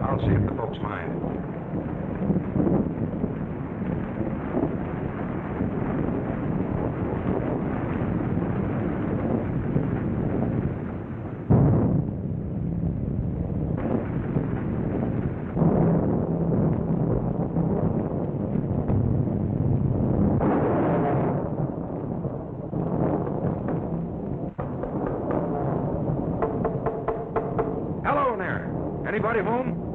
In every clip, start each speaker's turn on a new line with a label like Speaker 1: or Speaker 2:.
Speaker 1: I'll see if the folks mind. Anybody home?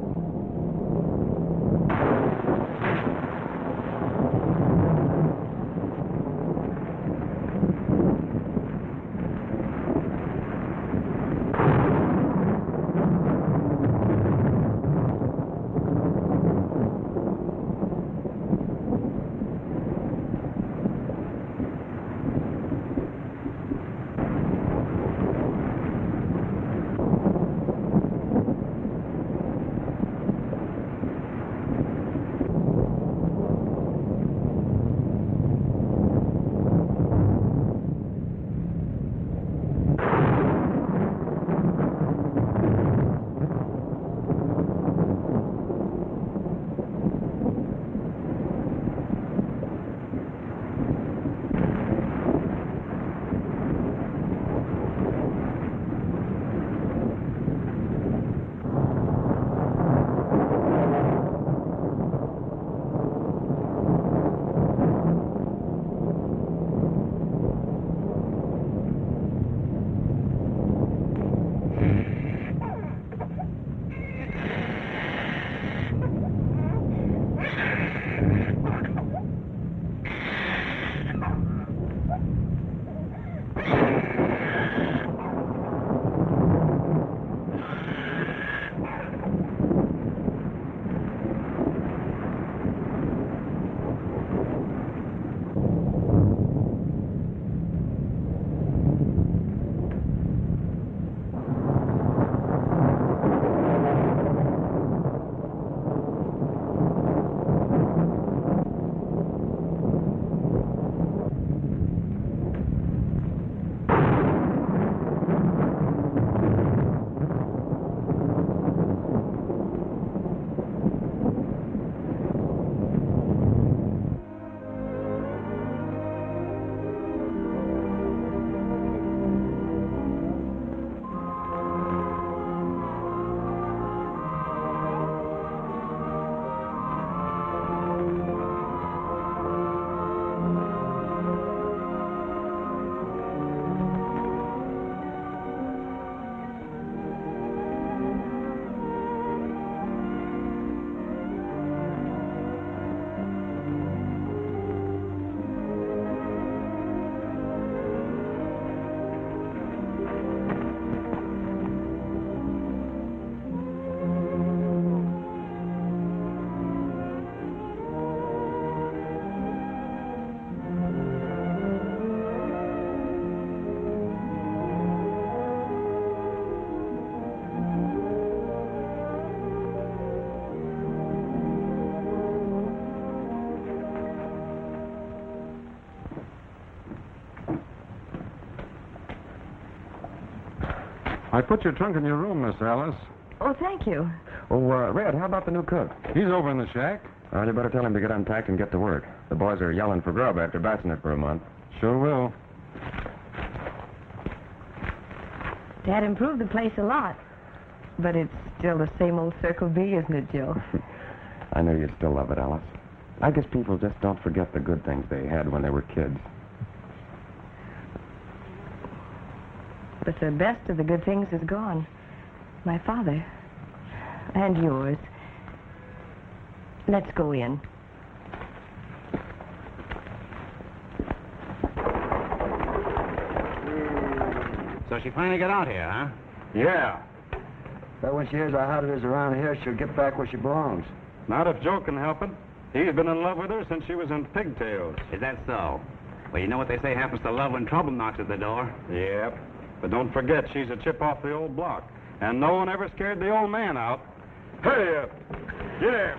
Speaker 1: I put your trunk in your room, Miss Alice.
Speaker 2: Oh, thank you.
Speaker 3: Oh, Red, how about the new cook?
Speaker 1: He's over in the shack.
Speaker 3: You better tell him to get unpacked and get to work. The boys are yelling for grub after batching it for a month.
Speaker 1: Sure will.
Speaker 2: Dad improved the place a lot. But it's still the same old Circle B, isn't it, Joe?
Speaker 3: I know you still love it, Alice. I guess people just don't forget the good things they had when they were kids.
Speaker 2: But the best of the good things is gone. My father. And yours. Let's go in.
Speaker 4: So she finally got out here, huh?
Speaker 1: Yeah.
Speaker 5: But when she hears how hot it is around here, she'll get back where she belongs.
Speaker 1: Not if Joe can help it. He's been in love with her since she was in pigtails.
Speaker 4: Is that so? Well, you know what they say happens to love when trouble knocks at the door.
Speaker 1: Yep. But don't forget, she's a chip off the old block. And no one ever scared the old man out. Hurry up. Yeah.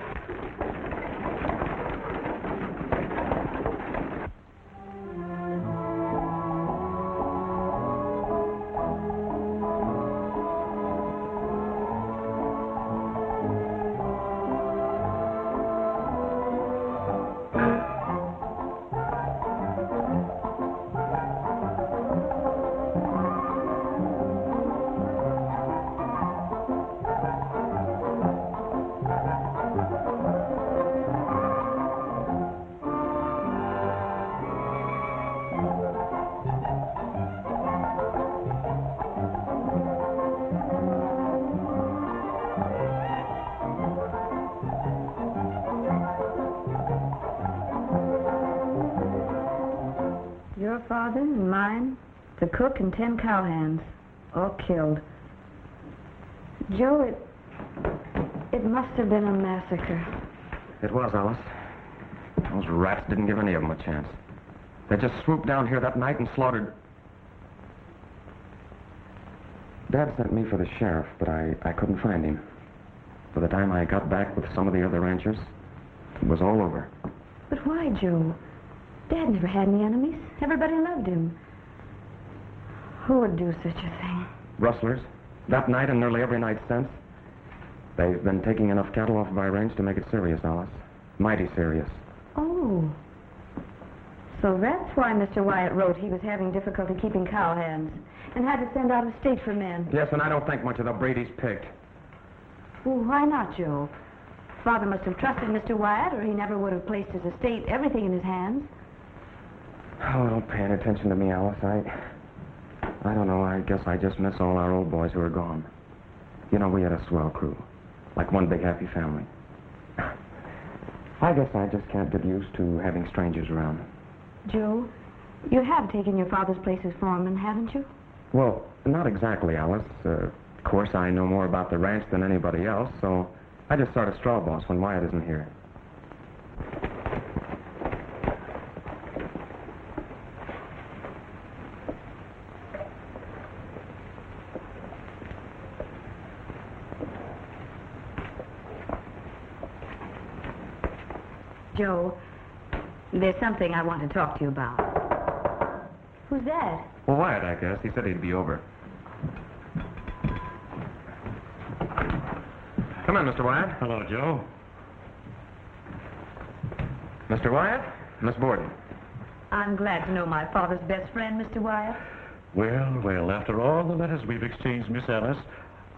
Speaker 2: father and mine, the cook and 10 cowhands, all killed. Joe, it must have been a massacre.
Speaker 3: It was, Alice. Those rats didn't give any of them a chance. They just swooped down here that night and slaughtered... Dad sent me for the sheriff, but I couldn't find him. By the time I got back with some of the other ranchers, it was all over.
Speaker 2: But why, Joe? Dad never had any enemies. Everybody loved him. Who would do such a thing?
Speaker 3: Rustlers. That night and nearly every night since. They've been taking enough cattle off of our range to make it serious, Alice. Mighty serious.
Speaker 2: Oh. So that's why Mr. Wyatt wrote he was having difficulty keeping cowhands and had to send out of state for men.
Speaker 3: Yes, and I don't think much of the breed he's picked.
Speaker 2: Well, why not, Joe? Father must have trusted Mr. Wyatt, or he never would have placed his estate, everything in his hands.
Speaker 3: Oh, don't pay any attention to me, Alice. I don't know. I guess I just miss all our old boys who are gone. You know, we had a swell crew. Like one big happy family. I guess I just can't get used to having strangers around.
Speaker 2: Joe, you have taken your father's place as foreman, haven't you?
Speaker 3: Well, not exactly, Alice. Of course, I know more about the ranch than anybody else, so I just start a straw boss when Wyatt isn't here.
Speaker 2: Joe, there's something I want to talk to you about. Who's that?
Speaker 3: Well, Wyatt, I guess. He said he'd be over. Come on, Mr. Wyatt.
Speaker 1: Hello, Joe.
Speaker 3: Mr. Wyatt, Miss Borden.
Speaker 2: I'm glad to know my father's best friend, Mr. Wyatt.
Speaker 6: Well, after all the letters we've exchanged, Miss Alice,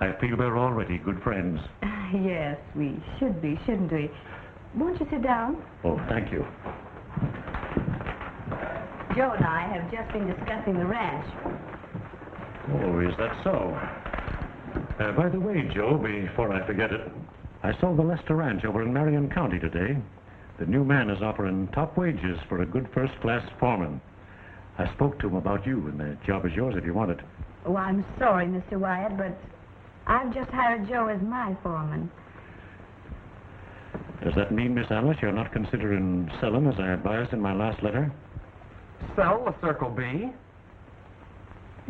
Speaker 6: I feel we're already good friends.
Speaker 2: Yes, we should be, shouldn't we? Won't you sit down?
Speaker 6: Oh, thank you.
Speaker 2: Joe and I have just been discussing the ranch.
Speaker 6: Oh, is that so? By the way, Joe, before I forget it, I saw the Lester Ranch over in Marion County today. The new man is offering top wages for a good first-class foreman. I spoke to him about you, and the job is yours if you want it.
Speaker 2: Oh, I'm sorry, Mr. Wyatt, but I've just hired Joe as my foreman.
Speaker 6: Does that mean, Miss Alice, you're not considering selling as I advised in my last letter?
Speaker 3: Sell the Circle B.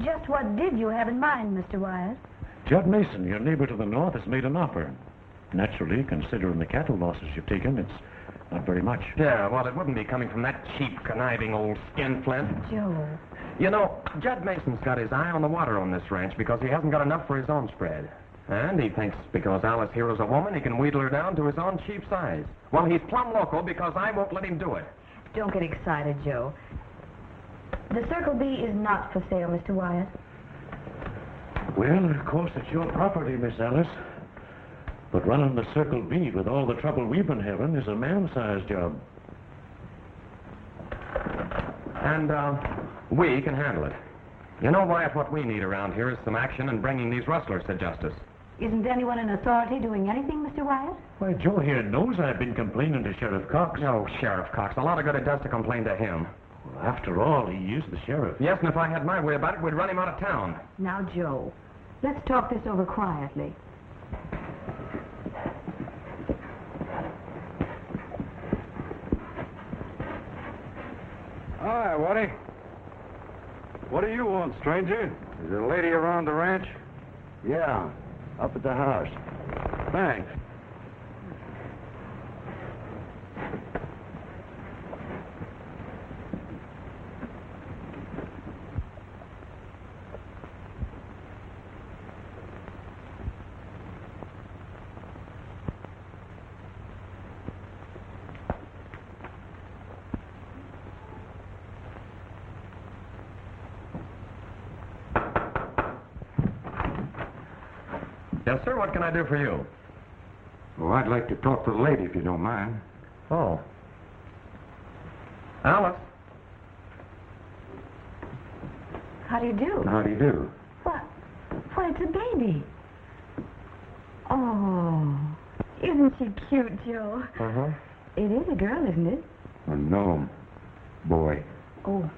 Speaker 2: Just what did you have in mind, Mr. Wyatt?
Speaker 6: Judd Mason, your neighbor to the north, has made an offer. Naturally, considering the cattle losses you've taken, it's not very much.
Speaker 3: Yeah, well, it wouldn't be coming from that cheap, conniving old skinflint.
Speaker 2: Joe.
Speaker 3: You know, Judd Mason's got his eye on the water on this ranch because he hasn't got enough for his own spread. And he thinks because Alice Hero's a woman, he can wheedle her down to his own cheap size. Well, he's plumb local because I won't let him do it.
Speaker 2: Don't get excited, Joe. The Circle B is not for sale, Mr. Wyatt.
Speaker 6: Well, of course, it's your property, Miss Alice. But running the Circle B with all the trouble we've been having is a man-sized job.
Speaker 3: And, we can handle it. You know, Wyatt, what we need around here is some action in bringing these rustlers to justice.
Speaker 2: Isn't anyone in authority doing anything, Mr. Wyatt?
Speaker 6: Why, Joe here knows I've been complaining to Sheriff Cox.
Speaker 3: No, Sheriff Cox. A lot of good it does to complain to him.
Speaker 6: Well, after all, he is the sheriff.
Speaker 3: Yes, and if I had my way about it, we'd run him out of town.
Speaker 2: Now, Joe, let's talk this over quietly.
Speaker 1: Hi, Woody. What do you want, stranger? Is there a lady around the ranch?
Speaker 5: Yeah, up at the house.
Speaker 1: Thanks.
Speaker 3: Yes, sir. What can I do for you?
Speaker 1: Well, I'd like to talk to the lady, if you don't mind.
Speaker 3: Oh. Alice.
Speaker 2: How do you do?
Speaker 1: How do you do?
Speaker 2: What? Why, it's a baby. Oh, isn't she cute, Joe?
Speaker 3: Uh-huh.
Speaker 2: It is a girl, isn't it?
Speaker 1: A gnome. Boy.
Speaker 2: Oh.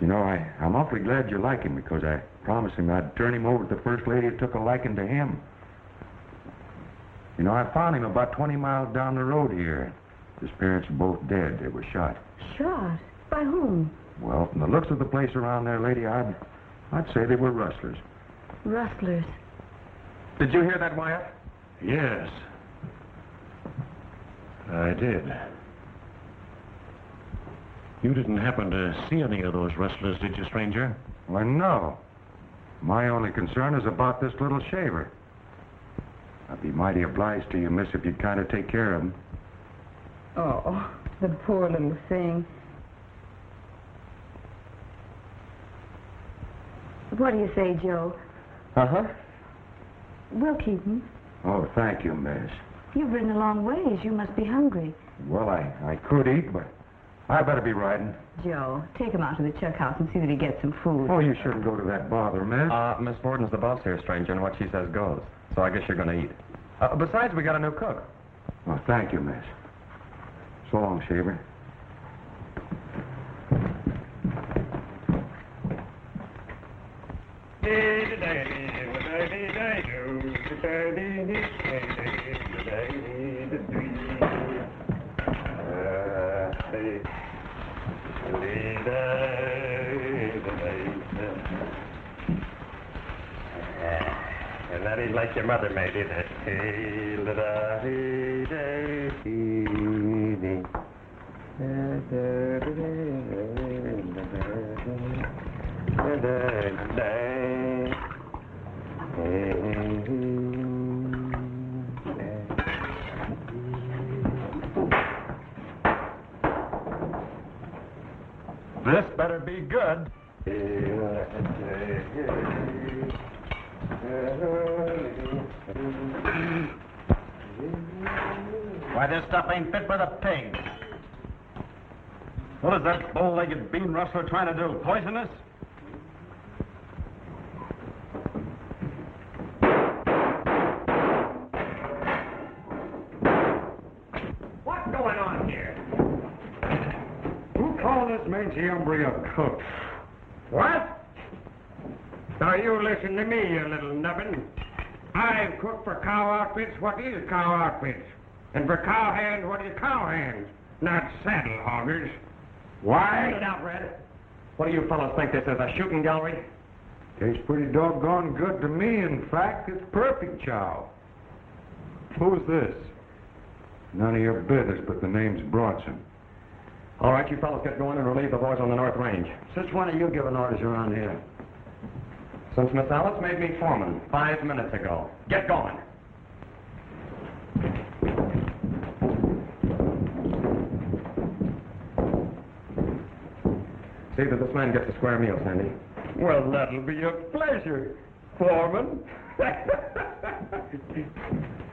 Speaker 7: You know, I'm awfully glad you like him because I promised him I'd turn him over to the first lady who took a liking to him. You know, I found him about 20 miles down the road here. His parents are both dead. They were shot.
Speaker 2: Shot? By whom?
Speaker 7: Well, from the looks of the place around there, lady, I'd say they were rustlers.
Speaker 2: Rustlers.
Speaker 3: Did you hear that, Wyatt?
Speaker 6: Yes. I did. You didn't happen to see any of those rustlers, did you, stranger?
Speaker 7: Well, no. My only concern is about this little shaver. I'd be mighty obliged to you, miss, if you'd kind of take care of him.
Speaker 2: Oh, the poor little thing. What do you say, Joe?
Speaker 3: Uh-huh.
Speaker 2: We'll keep him.
Speaker 7: Oh, thank you, miss.
Speaker 2: You've ridden a long ways. You must be hungry.
Speaker 7: Well, I could eat, but I better be riding.
Speaker 2: Joe, take him out to the chuck house and see that he gets some food.
Speaker 7: Oh, you shouldn't go to that bother, miss.
Speaker 3: Miss Borden's the boss here, stranger, and what she says goes. So I guess you're going to eat. Besides, we got a new cook.
Speaker 7: Well, thank you, miss. So long, shaver.
Speaker 3: And that ain't like your mother made it.
Speaker 1: This better be good.
Speaker 4: Why, this stuff ain't fit for the pig.
Speaker 1: What is that bow-legged bean rustler trying to do? Poison us?
Speaker 3: What's going on here?
Speaker 7: Who called this mangy hombre a cook?
Speaker 3: What? Now you listen to me, you little nubbin. I've cooked for cow outfits what is cow outfits. And for cow hands what is cow hands. Not saddle hoggers.
Speaker 7: Why?
Speaker 3: Get it out, Red. What do you fellows think this is, a shooting gallery?
Speaker 7: Tastes pretty doggone good to me. In fact, it's perfect chow. Who's this? None of your business, but the name's Bronson.
Speaker 3: All right, you fellows get going and relieve the boys on the North Range.
Speaker 5: Since when are you giving orders around here?
Speaker 3: Since Miss Alice made me foreman 5 minutes ago. Get going. See that this man gets a square meal, Sandy.
Speaker 5: Well, that'll be a pleasure, Foreman.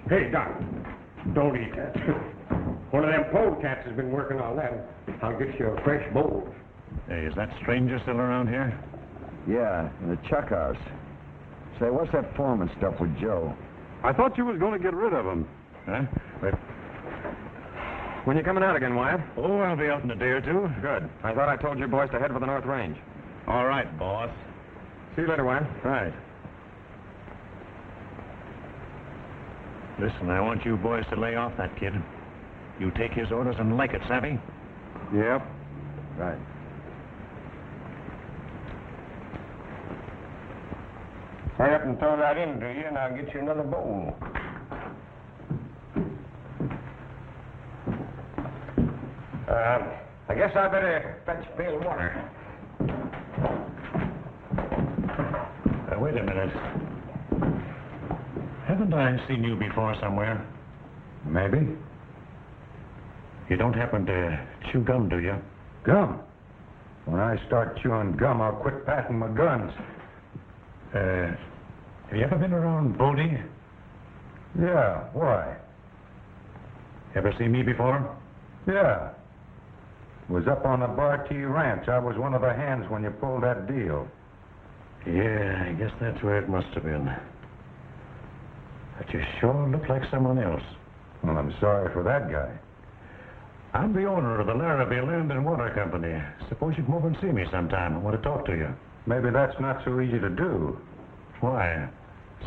Speaker 3: Hey, Doc, don't eat that. One of them polecats has been working on that. I'll get you a fresh bowl.
Speaker 6: Hey, is that stranger still around here?
Speaker 5: Yeah, in the chuck house. Say, what's that foreman stuff with Joe?
Speaker 1: I thought you was going to get rid of him.
Speaker 6: Huh? But,
Speaker 3: When you coming out again, Wyatt?
Speaker 6: oh, I'll be out in a day or two.
Speaker 3: Good. I thought I told you boys to head for the North Range.
Speaker 4: All right, boss.
Speaker 3: See you later, Wyatt.
Speaker 6: Right. Listen, I want you boys to lay off that kid. You take his orders and like it, savvy?
Speaker 7: Yep.
Speaker 5: Right.
Speaker 3: Hurry up and throw that in, do you? And I'll get you another bowl. I guess I better fetch a pail of water.
Speaker 6: Wait a minute. Haven't I seen you before somewhere?
Speaker 7: Maybe.
Speaker 6: You don't happen to chew gum, do you?
Speaker 7: Gum. When I start chewing gum, I'll quit packing my guns.
Speaker 6: Have you ever been around Bodie?
Speaker 7: Yeah, why?
Speaker 6: Ever seen me before?
Speaker 7: Yeah. Was up on the Bar T Ranch. I was one of the hands when you pulled that deal.
Speaker 6: Yeah, I guess that's where it must have been. But you sure look like someone else.
Speaker 7: Well, I'm sorry for that guy.
Speaker 6: I'm the owner of the Larrabee Land and Water Company. Suppose you come over and see me sometime. I want to talk to you.
Speaker 1: Maybe that's not so easy to do.
Speaker 6: Why?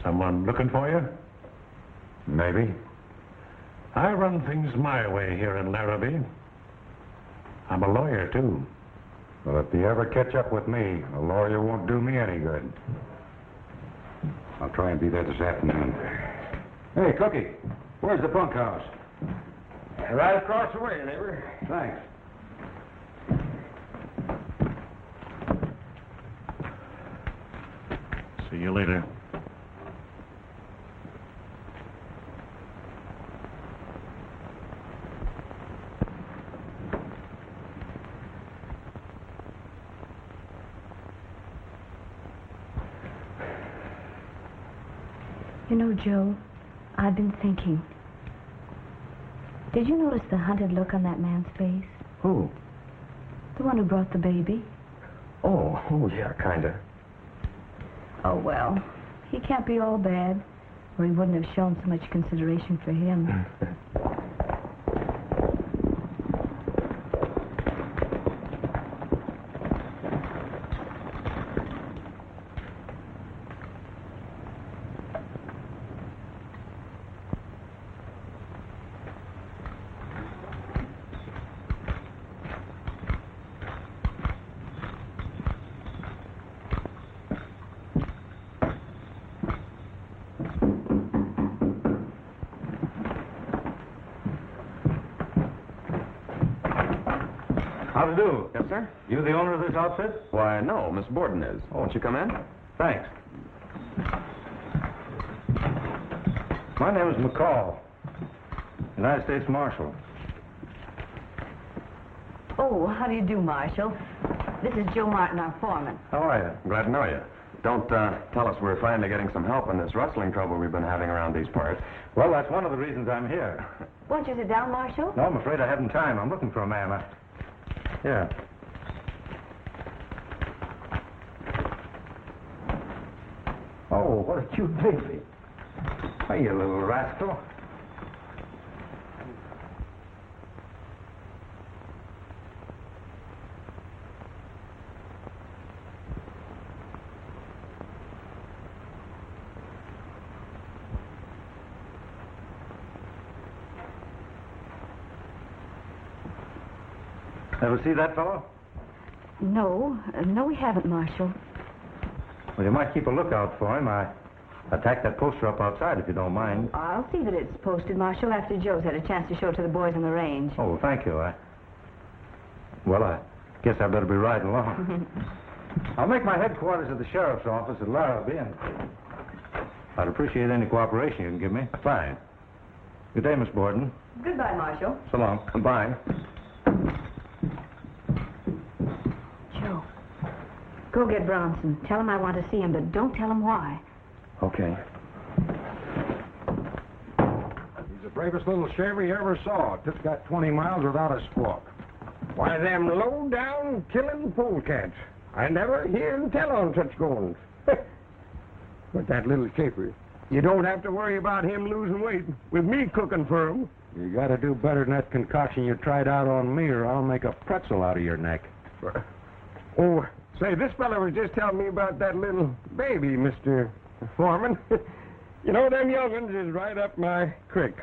Speaker 6: Someone looking for you?
Speaker 1: Maybe.
Speaker 6: I run things my way here in Larrabee. I'm a lawyer, too.
Speaker 1: Well, if you ever catch up with me, a lawyer won't do me any good. I'll try and be there this afternoon. Hey, Cookie, where's the bunkhouse?
Speaker 3: Right across the way, neighbor.
Speaker 1: Thanks.
Speaker 6: See you later.
Speaker 2: You know, Joe, I've been thinking. Did you notice the hunted look on that man's face?
Speaker 3: Who?
Speaker 2: The one who brought the baby.
Speaker 3: Oh, yeah, kinda.
Speaker 2: Oh, well, he can't be all bad, or he wouldn't have shown so much consideration for him.
Speaker 1: How to do?
Speaker 3: Yes, sir?
Speaker 1: You the owner of this outfit?
Speaker 3: Why, no, Miss Borden is. Won't you come in?
Speaker 1: Thanks. My name is McCoy, United States Marshal.
Speaker 2: Oh, how do you do, Marshal? This is Joe Martin, our foreman.
Speaker 3: How are you? Glad to know you. Don't tell us we're finally getting some help in this rustling trouble we've been having around these parts.
Speaker 1: Well, that's one of the reasons I'm here.
Speaker 2: Won't you sit down, Marshal?
Speaker 1: No, I'm afraid I haven't time. I'm looking for a man. Yeah. Oh, what a cute baby. Hey, you little rascal. Ever see that fellow?
Speaker 2: No, we haven't, Marshal.
Speaker 1: Well, you might keep a lookout for him. I tacked that poster up outside, if you don't mind.
Speaker 2: I'll see that it's posted, Marshal, after Joe's had a chance to show it to the boys on the range.
Speaker 1: Oh, thank you. Well, I guess I better be riding along. I'll make my headquarters at the sheriff's office at Larrabee, and I'd appreciate any cooperation you can give me.
Speaker 3: Fine.
Speaker 1: Good day, Miss Borden.
Speaker 2: Goodbye, Marshal.
Speaker 1: So long.
Speaker 3: Bye.
Speaker 2: Joe, go get Bronson. Tell him I want to see him, but don't tell him why.
Speaker 3: Okay.
Speaker 5: He's the bravest little shaver you ever saw. Just got 20 miles without a squawk.
Speaker 8: Why, them low-down killing polecats. I never hear and tell on such goings. But that little shaver, you don't have to worry about him losing weight with me cooking for him.
Speaker 5: You got to do better than that concoction you tried out on me, or I'll make a pretzel out of your neck.
Speaker 8: Oh, say, this fella was just telling me about that little baby, Mr. Foreman. You know, them young'uns is right up my creek.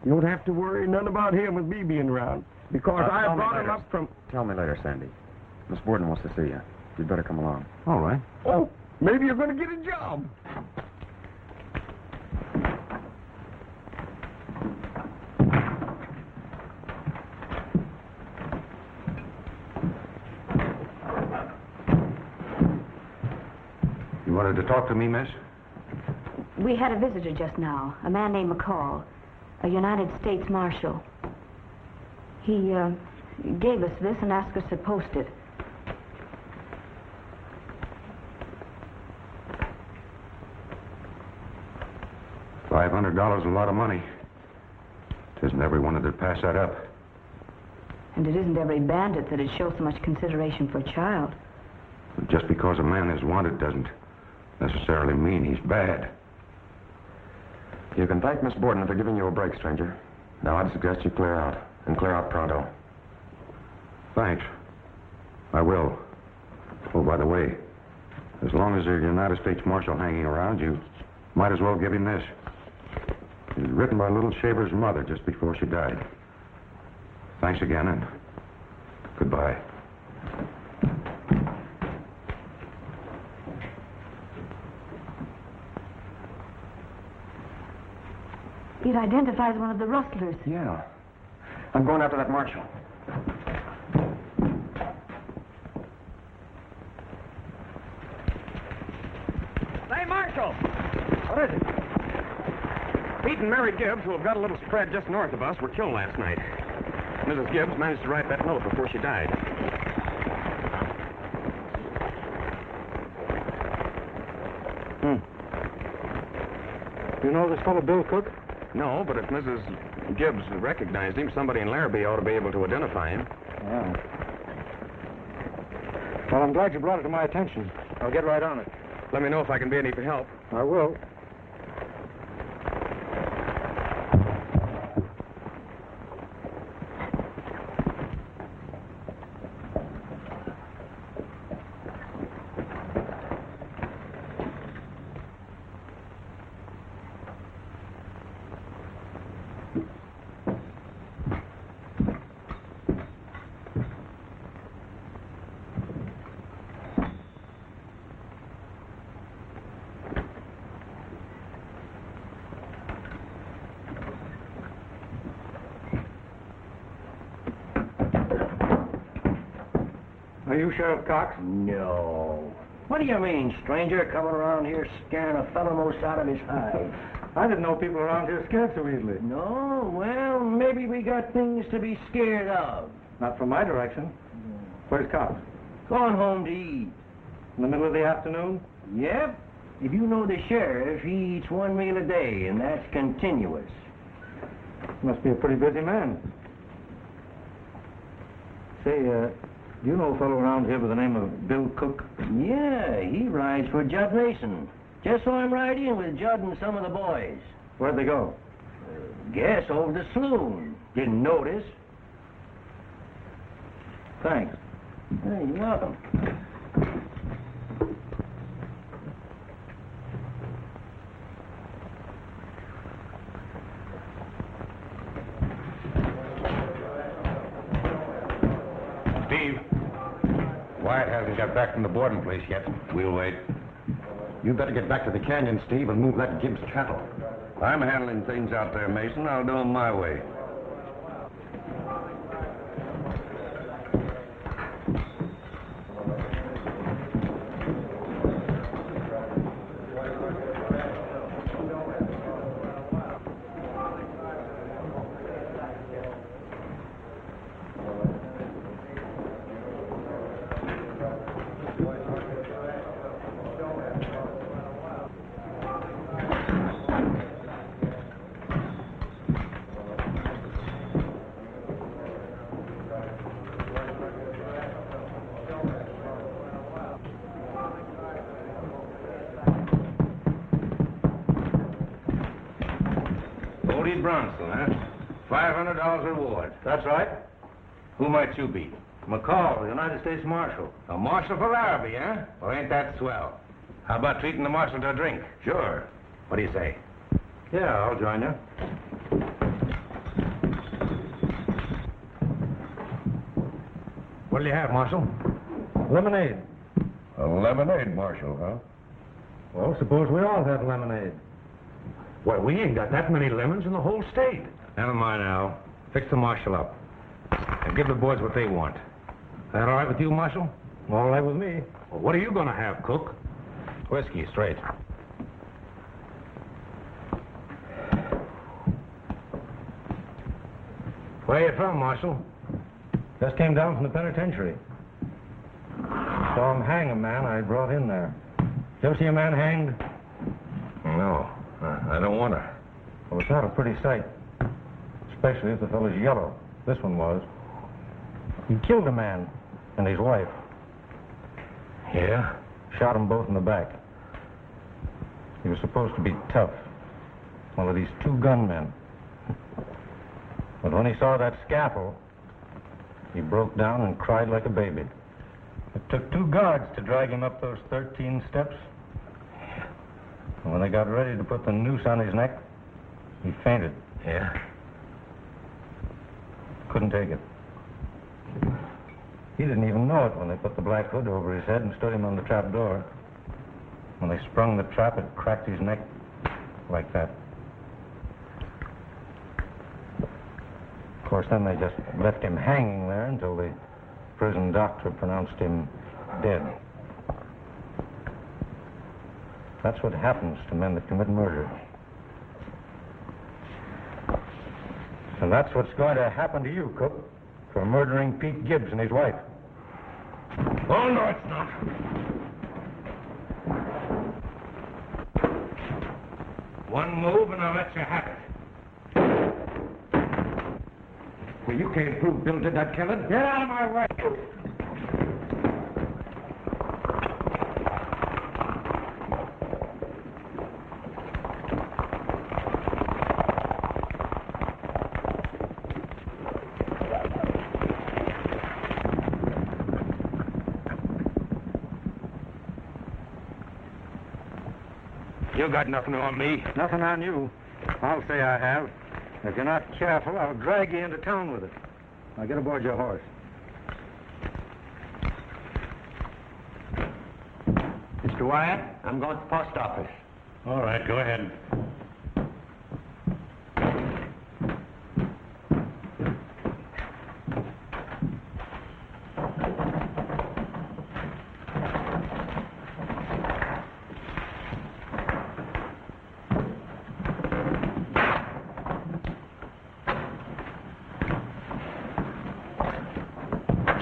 Speaker 8: You don't have to worry none about him with me being around, because I brought him up from...
Speaker 3: Tell me later, Sandy. Miss Borden wants to see you. You'd better come along.
Speaker 5: All right.
Speaker 8: Oh, maybe you're going to get a job.
Speaker 1: You wanted to talk to me, miss?
Speaker 2: We had a visitor just now, a man named McCoy, a United States Marshal. He gave us this and asked us to post it.
Speaker 1: $500 is a lot of money. It isn't everyone that'd pass that up.
Speaker 2: And it isn't every bandit that'd show so much consideration for a child.
Speaker 1: But just because a man is wanted doesn't necessarily mean he's bad.
Speaker 3: You can thank Miss Borden for giving you a break, stranger. Now, I'd suggest you clear out. and clear out pronto.
Speaker 7: Thanks. I will. Oh, by the way, as long as there's a United States Marshal hanging around, you might as well give him this. It was written by little Shaver's mother just before she died. Thanks again, and goodbye.
Speaker 2: It identifies one of the rustlers.
Speaker 3: Yeah. I'm going after that marshal.
Speaker 8: Hey, Marshal! What is it?
Speaker 3: Pete and Mary Gibbs, who have got a little spread just north of us, were killed last night. Mrs. Gibbs managed to write that note before she died.
Speaker 1: You know this fellow Bill Cook?
Speaker 3: No, but if Mrs. Gibbs recognized him, somebody in Larrabee ought to be able to identify him.
Speaker 1: Yeah. Well, I'm glad you brought it to my attention. I'll get right on it.
Speaker 3: Let me know if I can be any help.
Speaker 1: I will. Are you Sheriff Cox?
Speaker 8: No. What do you mean, stranger, coming around here scaring a fellow most out of his hide?
Speaker 1: I didn't know people around here scared so easily.
Speaker 8: No? Well, maybe we got things to be scared of.
Speaker 1: Not from my direction. Where's Cox?
Speaker 8: Going home to eat.
Speaker 1: In the middle of the afternoon?
Speaker 8: Yep. If you know the sheriff, he eats one meal a day, and that's continuous.
Speaker 1: Must be a pretty busy man. Say, do you know a fellow around here by the name of Bill Cook?
Speaker 8: Yeah, he rides for Judd Mason. Just so I'm riding with Judd and some of the boys.
Speaker 1: Where'd they go?
Speaker 8: Guess over the saloon. Didn't notice.
Speaker 1: Thanks.
Speaker 8: Hey, you're welcome.
Speaker 9: Steve, Wyatt hasn't got back from the boarding place yet. We'll wait.
Speaker 5: You better get back to the canyon, Steve, and move that Gibbs cattle.
Speaker 9: I'm handling things out there, Mason. I'll do them my way. Bodie Bronson, huh? $500 reward.
Speaker 1: That's right.
Speaker 9: Who might you be?
Speaker 1: McCoy, United States Marshal.
Speaker 9: A marshal for Larrabee, huh? Well, ain't that swell? How about treating the marshal to a drink? Sure. What do you say?
Speaker 1: Yeah, I'll join you.
Speaker 3: What'll you have, Marshal?
Speaker 1: Lemonade.
Speaker 7: A lemonade, Marshal, huh?
Speaker 1: Well, suppose we all have lemonade.
Speaker 3: Well, we ain't got that many lemons in the whole state.
Speaker 9: Never mind, Al. Fix the marshal up. And give the boys what they want. That all right with you, Marshal?
Speaker 1: All right with me.
Speaker 3: Well, what are you going to have, Cook?
Speaker 9: Whiskey, straight. Where you from, Marshal?
Speaker 1: Just came down from the penitentiary. Saw him hang a man I brought in there. Did you ever see a man hanged?
Speaker 9: No. I don't want to.
Speaker 1: Well, it's not a pretty sight. Especially if the fellow's yellow. This one was. He killed a man and his wife.
Speaker 9: Yeah?
Speaker 1: Shot them both in the back. He was supposed to be tough. One of these two gunmen. But when he saw that scaffold, he broke down and cried like a baby. It took 2 guards to drag him up those 13 steps. And when they got ready to put the noose on his neck, he fainted.
Speaker 9: Yeah?
Speaker 1: Couldn't take it. He didn't even know it when they put the black hood over his head and stood him on the trap door. When they sprung the trap, it cracked his neck like that. Of course, then they just left him hanging there until the prison doctor pronounced him dead. That's what happens to men that commit murder. And that's what's going to happen to you, Cook, for murdering Pete Gibbs and his wife.
Speaker 9: Oh, no, it's not. One move and I'll let you have it.
Speaker 3: Well, you can't prove Bill did that killing.
Speaker 9: Get out of my way. You got nothing on me.
Speaker 1: Nothing on you. I'll say I have. If you're not careful, I'll drag you into town with it. Now get aboard your horse.
Speaker 3: Mr. Wyatt, I'm going to the post office.
Speaker 6: All right, go ahead.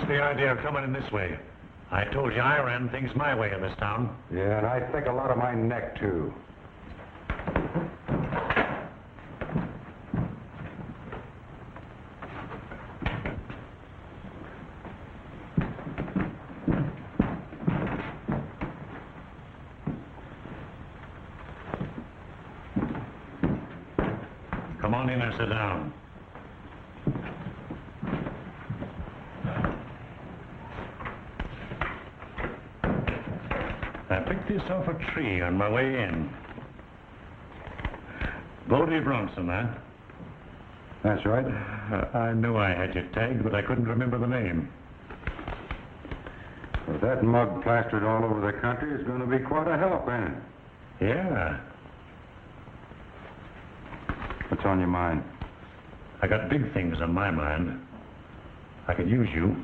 Speaker 6: The idea of coming in this way. I told you I ran things my way in this town.
Speaker 7: Yeah, and I think a lot of my neck, too.
Speaker 6: Come on in and sit down. I picked this off a tree on my way in. Bodie Bronson, huh?
Speaker 7: That's right.
Speaker 6: I knew I had you tagged, but I couldn't remember the name.
Speaker 7: With that mug plastered all over the country, it's going to be quite a help, ain't it?
Speaker 6: Yeah.
Speaker 7: What's on your mind?
Speaker 6: I got big things on my mind. I could use you.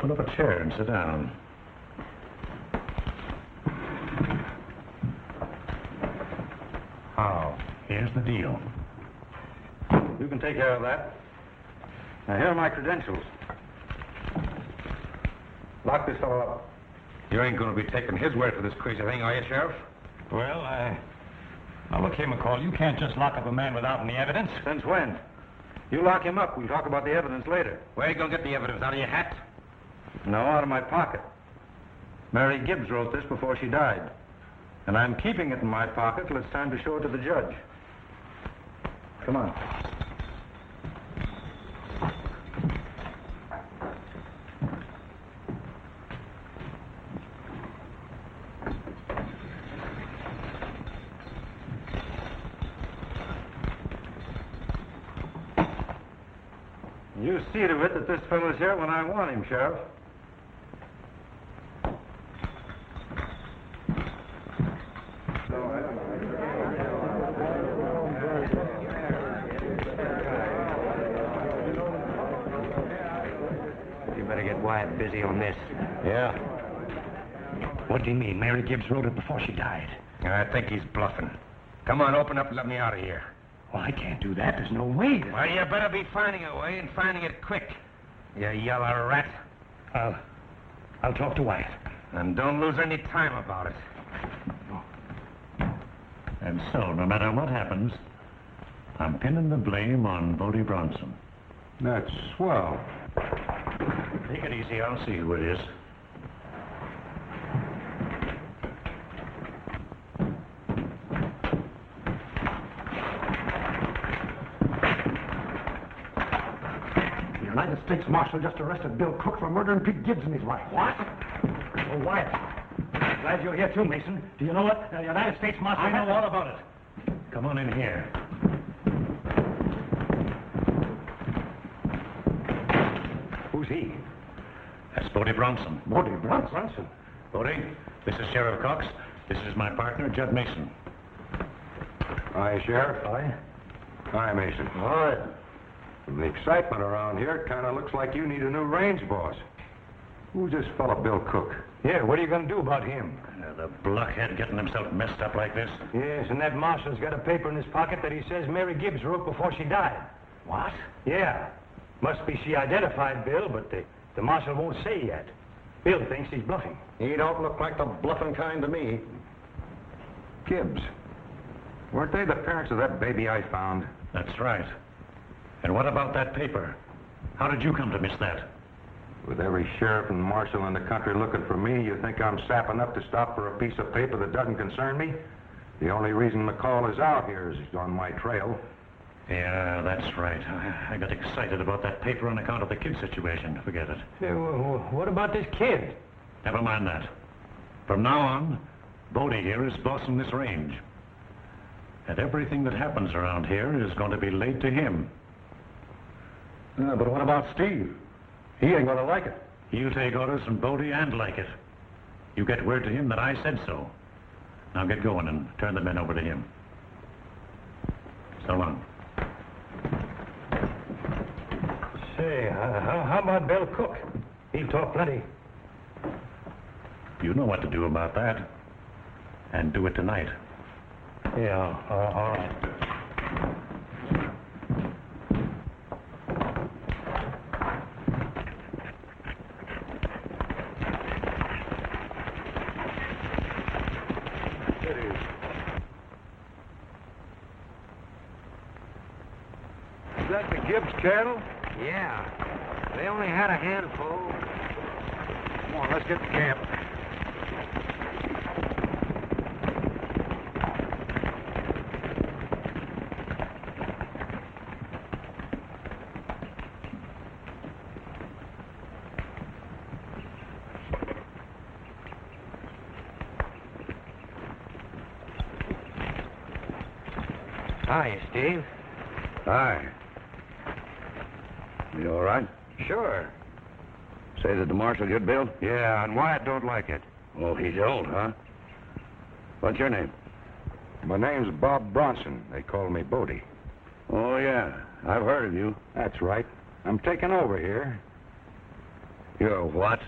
Speaker 6: Pull up a chair and sit down. How? Here's the deal.
Speaker 1: You can take care of that. Now, here are my credentials. Lock this fellow up.
Speaker 9: You ain't going to be taking his word for this crazy thing, are you, Sheriff?
Speaker 1: Well,
Speaker 9: Now, look here, McCoy. You can't just lock up a man without any evidence.
Speaker 1: Since when? You lock him up. We'll talk about the evidence later.
Speaker 9: Where you going to get the evidence? Out of your hat?
Speaker 1: No, out of my pocket. Mary Gibbs wrote this before she died. And I'm keeping it in my pocket till it's time to show it to the judge. Come on. You see to it that this fellow's here when I want him, Sheriff.
Speaker 9: You better get Wyatt busy on this.
Speaker 1: Yeah.
Speaker 9: What do you mean? Mary Gibbs wrote it before she died. I think he's bluffing. Come on, open up and let me out of here. Well, I can't do that. There's no way. Well, you better be finding a way and finding it quick. You yellow rat. I'll talk to Wyatt. And don't lose any time about it.
Speaker 6: And so, no matter what happens, I'm pinning the blame on Bodie Bronson.
Speaker 7: That's swell.
Speaker 6: Take it easy. I'll see who it is. United States Marshal just arrested Bill Crook for murdering Pete Gibbs and his wife.
Speaker 9: What? Oh, Wyatt. Glad you're here too, Mason. Do you know what? The United States Marshal...
Speaker 6: I know all about it. Come on in here.
Speaker 9: Who's he?
Speaker 6: That's Bodie Bronson.
Speaker 9: Bodie Bronson.
Speaker 6: Bodie, this is Sheriff Cox. This is my partner, Judd Mason.
Speaker 7: Hi, Sheriff.
Speaker 6: Hi.
Speaker 7: Hi, Mason.
Speaker 9: Hi.
Speaker 7: From the excitement around here, it kind of looks like you need a new range boss. Who's this fella, Bill Cook?
Speaker 9: Yeah, what are you going to do about him?
Speaker 6: The blockhead getting himself messed up like this.
Speaker 9: Yes, and that marshal's got a paper in his pocket that he says Mary Gibbs wrote before she died.
Speaker 6: What?
Speaker 9: Yeah. Must be she identified Bill, but the marshal won't say yet. Bill thinks he's bluffing.
Speaker 3: He don't look like the bluffing kind to me.
Speaker 7: Gibbs. Weren't they the parents of that baby I found?
Speaker 6: That's right. And what about that paper? How did you come to miss that?
Speaker 7: With every sheriff and marshal in the country looking for me, you think I'm sap enough to stop for a piece of paper that doesn't concern me? The only reason McCall is out here is he's on my trail.
Speaker 6: Yeah, that's right. I got excited about that paper on account of the kid situation. Forget it.
Speaker 9: What about this kid?
Speaker 6: Never mind that. From now on, Bodie here is bossing this range. And everything that happens around here is going to be laid to him.
Speaker 3: But what about Steve? He ain't going to like it.
Speaker 6: You take orders from Bodie and like it. You get word to him that I said so. Now get going and turn the men over to him. So long.
Speaker 9: Say, how about Bill Cook? He'll talk plenty.
Speaker 6: You know what to do about that. And do it tonight.
Speaker 9: Yeah, all right.
Speaker 7: Is that the Gibbs cattle?
Speaker 8: Yeah. They only had a handful.
Speaker 7: Come on, let's get to camp.
Speaker 8: Hi, Steve.
Speaker 5: Hi. You all right?
Speaker 8: Sure.
Speaker 5: Say that the marshal get Bill?
Speaker 7: Yeah, and Wyatt don't like it.
Speaker 5: Oh, he don't, huh? What's your name?
Speaker 7: My name's Bob Bronson. They call me Bodie.
Speaker 5: Oh, yeah. I've heard of you.
Speaker 7: That's right. I'm taking over here.
Speaker 5: You're what?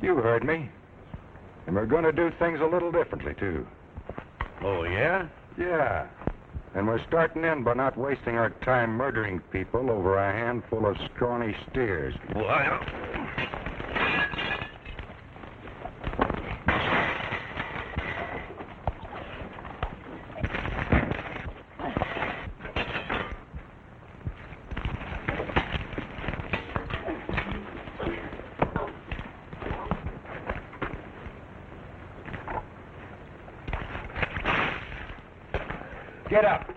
Speaker 7: You heard me. And we're going to do things a little differently, too.
Speaker 5: Oh, yeah?
Speaker 7: Yeah. And we're starting in by not wasting our time murdering people over a handful of scrawny steers.
Speaker 5: Well...
Speaker 8: Get up.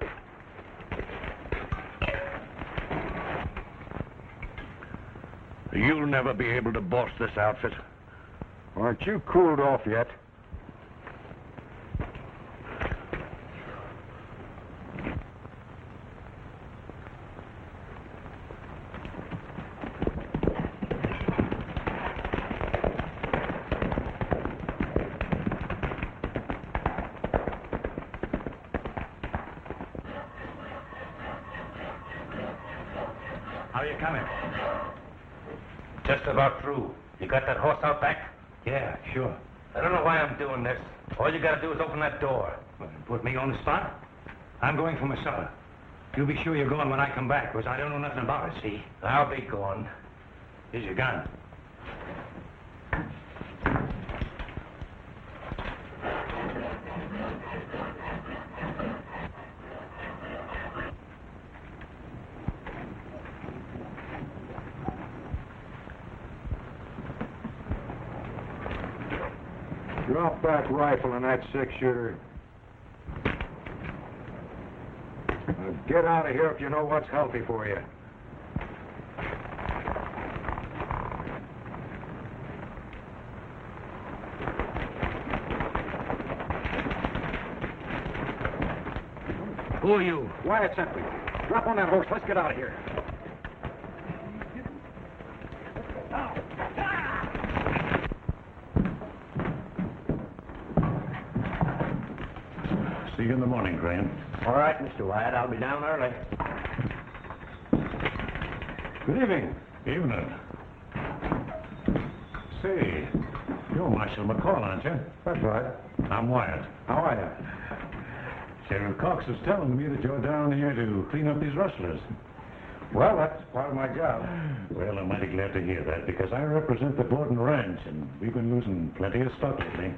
Speaker 5: You'll never be able to boss this outfit.
Speaker 7: Aren't you cooled off yet?
Speaker 9: How you coming? Just about through. You got that horse out back? Yeah, sure. I don't know why I'm doing this. All you gotta do is open that door. Well, put me on the spot? I'm going for my supper. You be sure you're going when I come back, because I don't know nothing about it, see? I'll be going. Here's your gun.
Speaker 7: Drop that rifle and that six-shooter. Now get out of here if you know what's healthy for you.
Speaker 9: Who are you?
Speaker 6: Wyatt sent me. Drop on that horse. Let's get out of here. See you in the morning, Crane.
Speaker 9: All right, Mr. Wyatt. I'll be down early.
Speaker 6: Good evening.
Speaker 1: Evening.
Speaker 6: Say, you're Marshal McCoy, aren't you?
Speaker 1: That's right.
Speaker 6: I'm Wyatt.
Speaker 1: How are you?
Speaker 6: Sheriff Cox was telling me that you're down here to clean up these rustlers.
Speaker 1: Well, that's part of my job.
Speaker 6: Well, I'm mighty glad to hear that, because I represent the Borden Ranch, and we've been losing plenty of stock lately.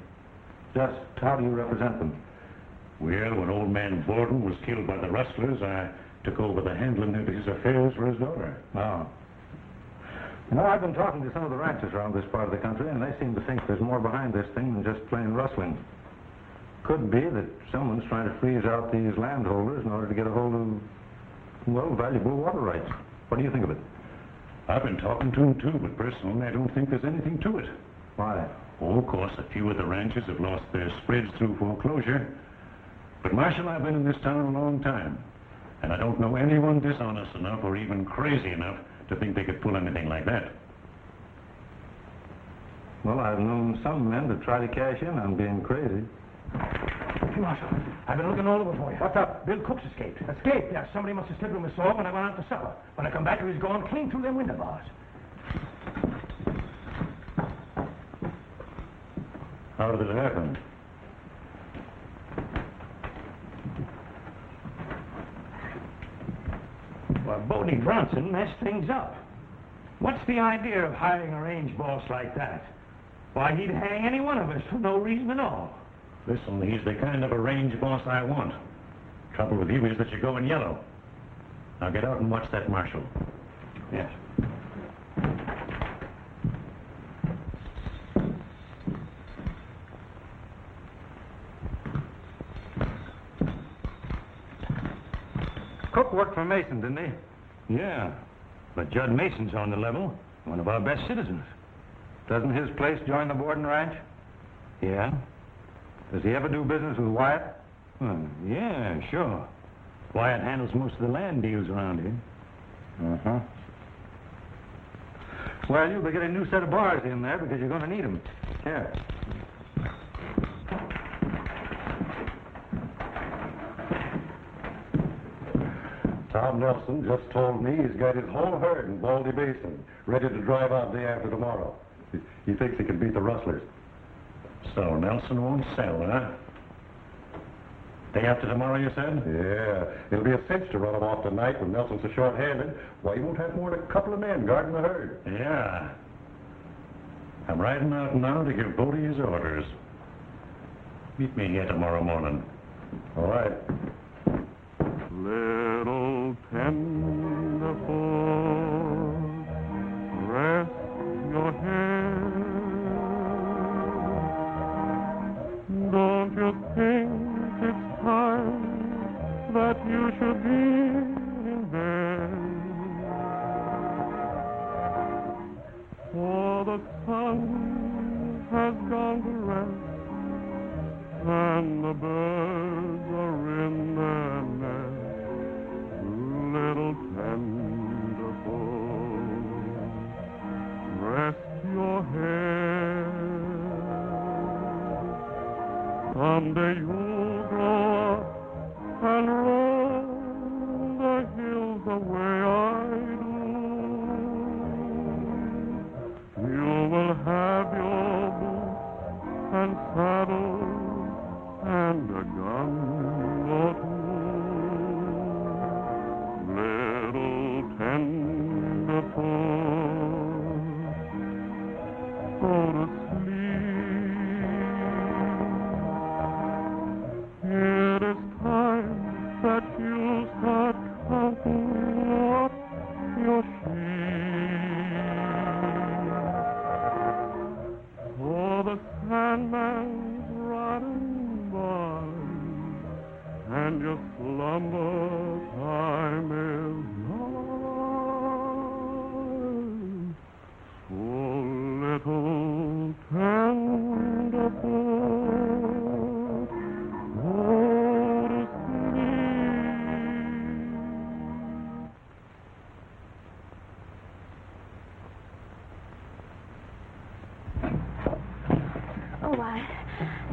Speaker 1: Just how do you represent them?
Speaker 6: Well, when old man Borden was killed by the rustlers, I took over the handling of his affairs for his daughter.
Speaker 1: Oh. You know, I've been talking to some of the ranchers around this part of the country, and they seem to think there's more behind this thing than just plain rustling. Could be that someone's trying to freeze out these landholders in order to get a hold of, well, valuable water rights. What do you think of it?
Speaker 6: I've been talking to them, too, but personally, I don't think there's anything to it.
Speaker 1: Why?
Speaker 6: Oh, of course, a few of the ranchers have lost their spreads through foreclosure. But, Marshal, I've been in this town a long time, and I don't know anyone dishonest enough or even crazy enough to think they could pull anything like that.
Speaker 1: Well, I've known some men to try to cash in on being crazy.
Speaker 9: Hey, Marshal, I've been looking all over for you. What's up? Bill Cook's escaped. Escaped? Yeah, somebody must have slipped him a saw when I went out to supper. When I come back, he was gone clean through them window bars.
Speaker 6: How did it happen?
Speaker 9: Well, Bodie Bronson messed things up. What's the idea of hiring a range boss like that? Why, he'd hang any one of us for no reason at all.
Speaker 6: Listen, he's the kind of a range boss I want. Trouble with you is that you go in yellow. Now get out and watch that marshal.
Speaker 9: Yes.
Speaker 1: Cook worked for Mason, didn't he?
Speaker 9: Yeah, but Judd Mason's on the level. One of our best citizens.
Speaker 1: Doesn't his place join the Borden Ranch?
Speaker 9: Yeah?
Speaker 1: Does he ever do business with Wyatt?
Speaker 9: Yeah, sure. Wyatt handles most of the land deals around here.
Speaker 1: Uh-huh. Well, you'll be getting a new set of bars in there because you're going to need them. Here.
Speaker 7: Tom Nelson just told me he's got his whole herd in Baldy Basin, ready to drive out day after tomorrow. He thinks he can beat the rustlers.
Speaker 6: So Nelson won't sell, huh? Day after tomorrow, you said?
Speaker 7: Yeah, it'll be a cinch to run him off tonight when Nelson's so short-handed. Why, he won't have more than a couple of men guarding the herd.
Speaker 6: Yeah. I'm riding out now to give Bodie his orders. Meet me here tomorrow morning.
Speaker 7: All right.
Speaker 10: Little tender foot, rest your head. Don't you think it's time that you should be in bed? For the sun has gone to rest, and the birds are in their nest. Little tender foot, rest your head. Someday you'll grow up and roll the hills the way I do. You will have your boots and saddles and a gun or two. Little tender foot, go to sleep. It is time that you start counting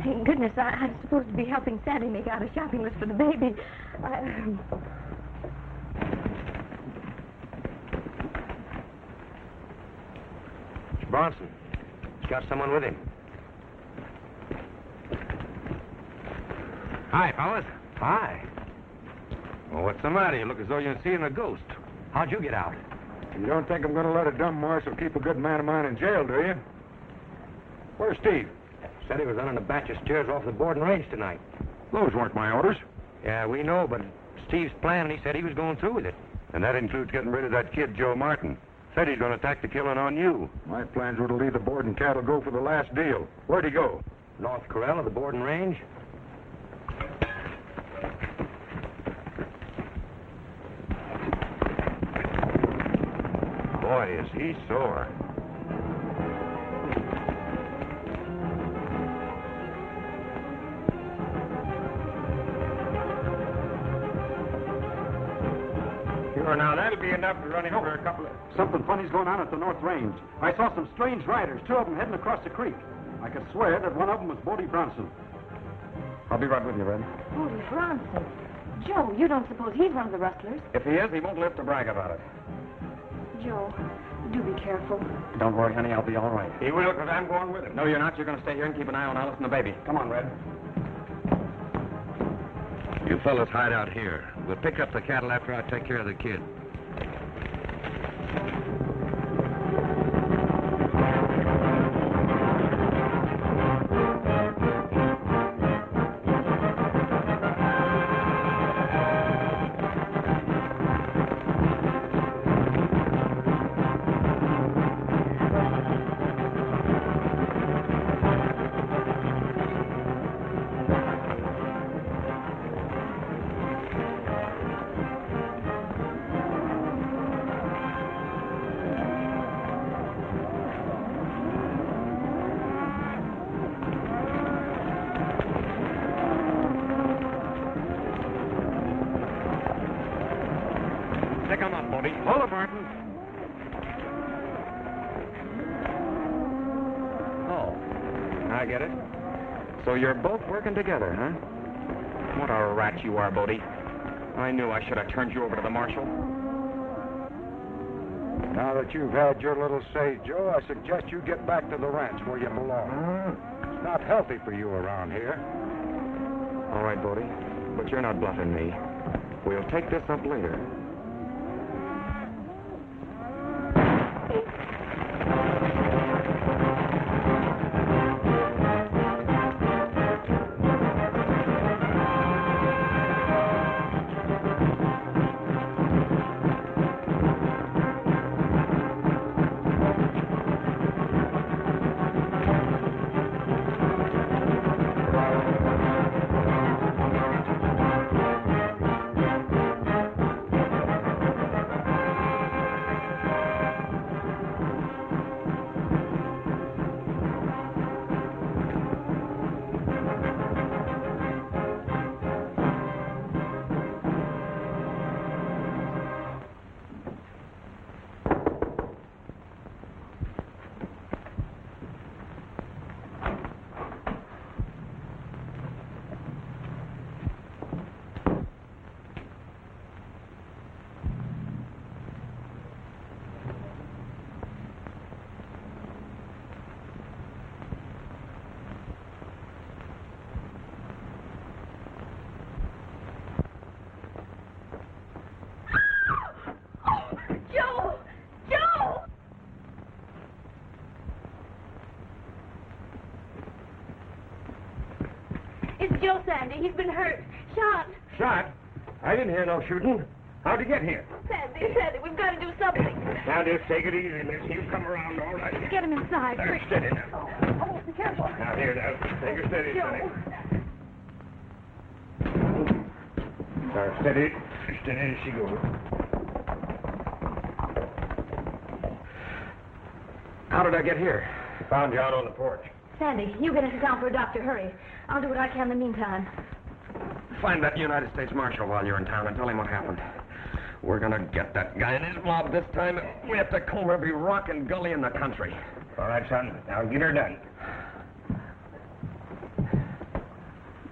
Speaker 2: Thank goodness, I'm supposed to be helping Sandy make out a shopping list for the baby.
Speaker 3: It's Bronson. He's got someone with him.
Speaker 4: Hi, fellas.
Speaker 3: Hi.
Speaker 4: Well, what's the matter? You look as though you're seeing a ghost.
Speaker 3: How'd you get out?
Speaker 7: You don't think I'm going to let a dumb marshal keep a good man of mine in jail, do you? Where's Steve?
Speaker 3: Said he was running a batch of steers off the boarding range tonight.
Speaker 7: Those weren't my orders.
Speaker 3: Yeah, we know, but Steve's plan, he said he was going through with it.
Speaker 7: And that includes getting rid of that kid, Joe Martin. Said he's going to tack the killing on you. My plans were to leave the board and cattle go for the last deal. Where'd he go?
Speaker 3: North Corral of the boarding range.
Speaker 7: Boy, is he sore.
Speaker 8: Sure, now that'll be enough to run him for a couple of...
Speaker 1: Something funny's going on at the North Range. I saw some strange riders, 2 of them heading across the creek. I could swear that one of them was Bodie Bronson.
Speaker 7: I'll be right with you, Red.
Speaker 2: Bodie Bronson. Joe, you don't suppose he's one of the rustlers?
Speaker 3: If he is, he won't live to brag about it.
Speaker 2: Joe, do be careful.
Speaker 3: Don't worry, honey, I'll be all right.
Speaker 8: He will, because I'm going with him.
Speaker 3: No, you're not. You're going to stay here and keep an eye on Alice and the baby. Come on, Red.
Speaker 4: You fellas hide out here. We'll pick up the cattle after I take care of the kid.
Speaker 3: Stick 'em up, Bodie.
Speaker 8: Hold it, Martin.
Speaker 3: Oh, I get it. So you're both working together, huh? What a rat you are, Bodie. I knew I should have turned you over to the marshal.
Speaker 7: Now that you've had your little say, Joe, I suggest you get back to the ranch where you belong. It's not healthy for you around here.
Speaker 3: All right, Bodie, but you're not bluffing me. We'll take this up later.
Speaker 2: It's Joe, Sandy. He's been hurt. Shot.
Speaker 8: Shot? I didn't hear no shooting. How'd you get here?
Speaker 2: Sandy, we've got to do something.
Speaker 8: Now, just take it easy, miss. He'll come around all right.
Speaker 2: Get him inside.
Speaker 8: There, steady now.
Speaker 2: Oh, be careful.
Speaker 8: Now, here, now. Take her steady,
Speaker 2: Joe.
Speaker 8: Sonny. Now, steady. Steady as she goes.
Speaker 3: How did I get here?
Speaker 8: Found you out on the porch.
Speaker 2: Sandy, you get into town for a doctor. Hurry. I'll do what I can in the meantime.
Speaker 3: Find that United States Marshal while you're in town and tell him what happened. We're gonna get that guy and his mob this time. We have to comb every rock and gully in the country.
Speaker 8: All right, son. Now, get her done.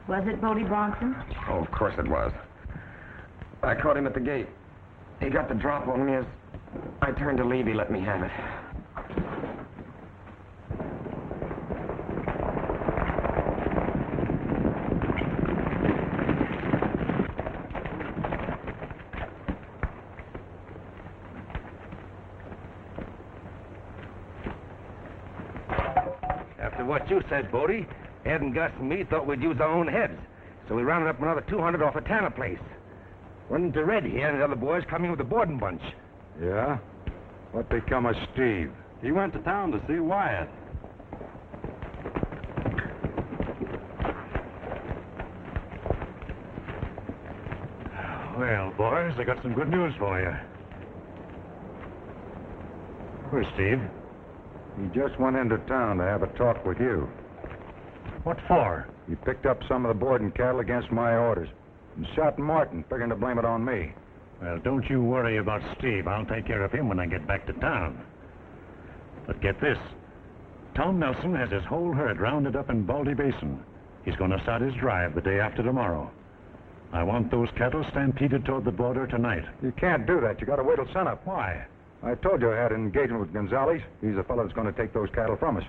Speaker 2: Was it Bodie Bronson?
Speaker 3: Oh, of course it was. I caught him at the gate. He got the drop on me as I turned to leave. He let me have it.
Speaker 9: After what you said, Bodie, Ed and Gus and me thought we'd use our own heads. So we rounded up another 200 off a Tanner place. Run into Red here and the other boys coming with the boarding bunch.
Speaker 1: Yeah? What become of Steve?
Speaker 6: He went to town to see Wyatt. Well, boys, I got some good news for you. Where's Steve?
Speaker 1: He just went into town to have a talk with you.
Speaker 6: What for?
Speaker 1: He picked up some of the boarding cattle against my orders and shot Martin, figuring to blame it on me.
Speaker 6: Well, don't you worry about Steve. I'll take care of him when I get back to town. But get this. Tom Nelson has his whole herd rounded up in Baldy Basin. He's going to start his drive the day after tomorrow. I want those cattle stampeded toward the border tonight.
Speaker 1: You can't do that. You got to wait till sunup.
Speaker 6: Why?
Speaker 1: I told you I had an engagement with Gonzalez. He's the fellow that's going to take those cattle from us.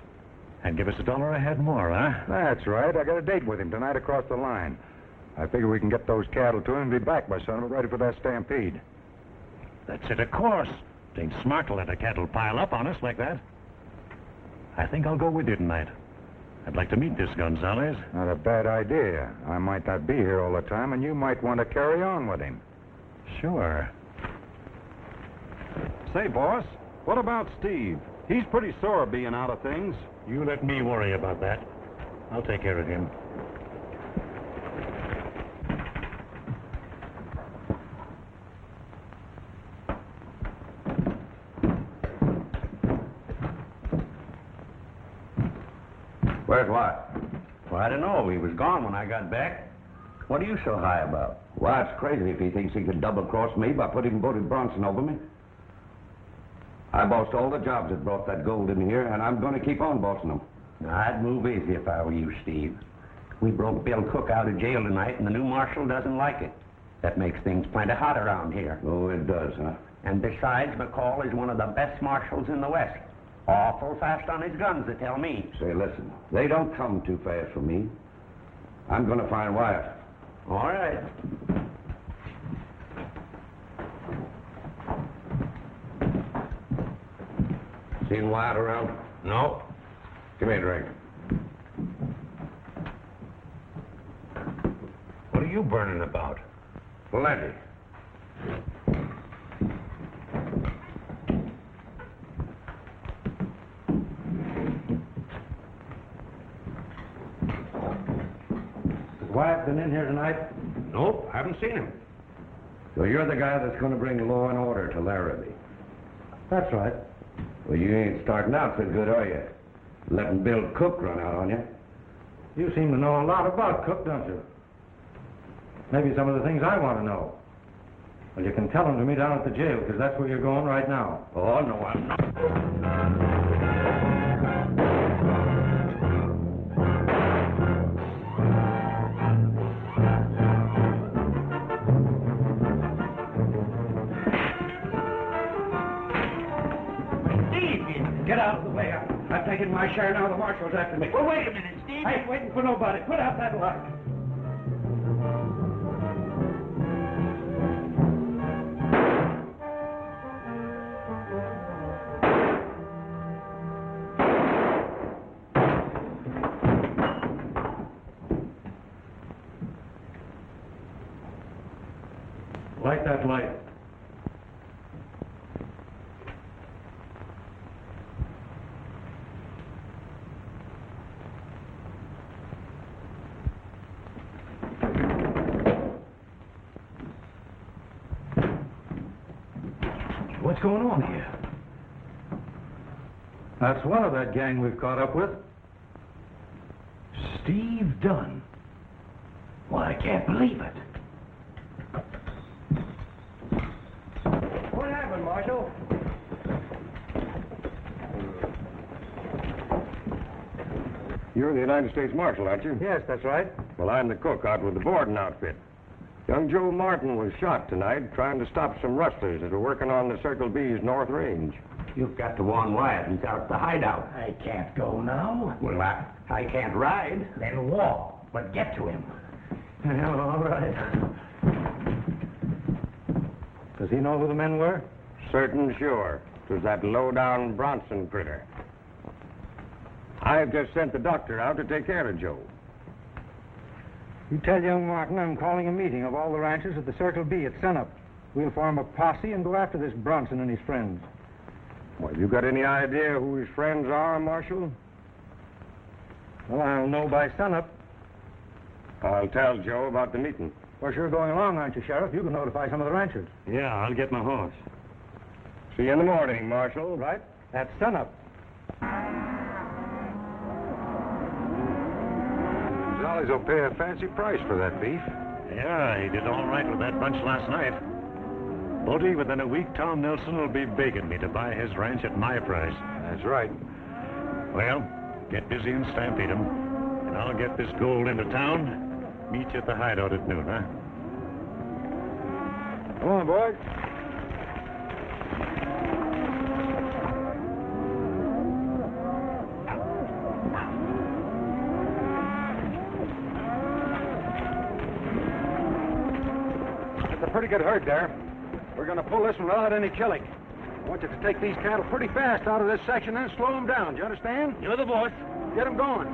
Speaker 6: And give us $1 a head more, huh?
Speaker 1: That's right. I got a date with him tonight across the line. I figure we can get those cattle to him and be back by sunup ready for that stampede.
Speaker 6: That's it, of course. It ain't smart to let the cattle pile up on us like that. I think I'll go with you tonight. I'd like to meet this Gonzalez.
Speaker 1: Not a bad idea. I might not be here all the time, and you might want to carry on with him.
Speaker 6: Sure.
Speaker 11: Say, boss, what about Steve? He's pretty sore being out of things.
Speaker 6: You let me worry about that. I'll take care of him.
Speaker 4: Where's Wyatt?
Speaker 12: Well, I don't know. He was gone when I got back. What are you so high about?
Speaker 4: Wyatt's crazy if he thinks he could double-cross me by putting Bodie Bronson over me. I bossed all the jobs that brought that gold in here, and I'm going to keep on bossing them.
Speaker 12: I'd move easy if I were you, Steve. We broke Bill Cook out of jail tonight, and the new marshal doesn't like it. That makes things plenty hot around here.
Speaker 4: Oh, it does, huh?
Speaker 12: And besides, McCoy is one of the best marshals in the West. Awful fast on his guns, they tell me.
Speaker 4: Say, listen, they don't come too fast for me. I'm going to find Wyatt.
Speaker 12: All right.
Speaker 4: Seen Wyatt around?
Speaker 9: No.
Speaker 4: Give me a drink.
Speaker 9: What are you burning about?
Speaker 4: Plenty.
Speaker 1: Has Wyatt been in here tonight?
Speaker 9: Nope, haven't seen him.
Speaker 4: So you're the guy that's going to bring law and order to Larrabee.
Speaker 1: That's right.
Speaker 4: Well, you ain't starting out so good, are you? Letting Bill Cook run out on you.
Speaker 1: You seem to know a lot about Cook, don't you? Maybe some of the things I want to know. Well, you can tell them to me down at the jail, because that's where you're going right now.
Speaker 4: Oh, no, I'm not.
Speaker 12: Get out of the way. I've taken my share now. The marshal's after me.
Speaker 13: Well, wait a minute, Steve.
Speaker 12: I ain't waiting for nobody. Put out that light.
Speaker 6: Light that light.
Speaker 12: What's going on here?
Speaker 1: That's one of that gang we've caught up with.
Speaker 12: Steve Dunn. Well, I can't believe it.
Speaker 8: What happened, Marshal? You're the United States Marshal, aren't you?
Speaker 1: Yes, that's right.
Speaker 8: Well, I'm the cook out with the boarding outfit. Young Joe Martin was shot tonight trying to stop some rustlers that are working on the Circle B's North Range.
Speaker 12: You've got to warn Wyatt. He's out at the hideout.
Speaker 9: I can't go now.
Speaker 12: Well, I can't ride.
Speaker 9: Then walk, but get to him.
Speaker 1: Well, all right. Does he know who the men were?
Speaker 8: Certain sure. It was that low-down Bronson critter. I've just sent the doctor out to take care of Joe.
Speaker 1: You tell young Martin I'm calling a meeting of all the ranchers at the Circle B at sunup. We'll form a posse and go after this Bronson and his friends.
Speaker 8: Well, you got any idea who his friends are, Marshal?
Speaker 1: Well, I'll know by sunup.
Speaker 8: I'll tell Joe about the meeting.
Speaker 1: Well, sure going along, aren't you, Sheriff? You can notify some of the ranchers.
Speaker 11: Yeah, I'll get my horse.
Speaker 8: See you in the morning, Marshal.
Speaker 1: Right? At sunup.
Speaker 11: Gonzales will pay a fancy price for that beef.
Speaker 6: Yeah, he did all right with that bunch last night. Bodie, within a week, Tom Nelson will be begging me to buy his ranch at my price.
Speaker 11: That's right.
Speaker 6: Well, get busy and stampede him, and I'll get this gold into town. Meet you at the hideout at noon, huh?
Speaker 11: Come on, boys. That's a pretty good herd there. We're going to pull this one without any killing. I want you to take these cattle pretty fast out of this section and slow them down. Do you understand?
Speaker 9: You're the boss.
Speaker 11: Get them going.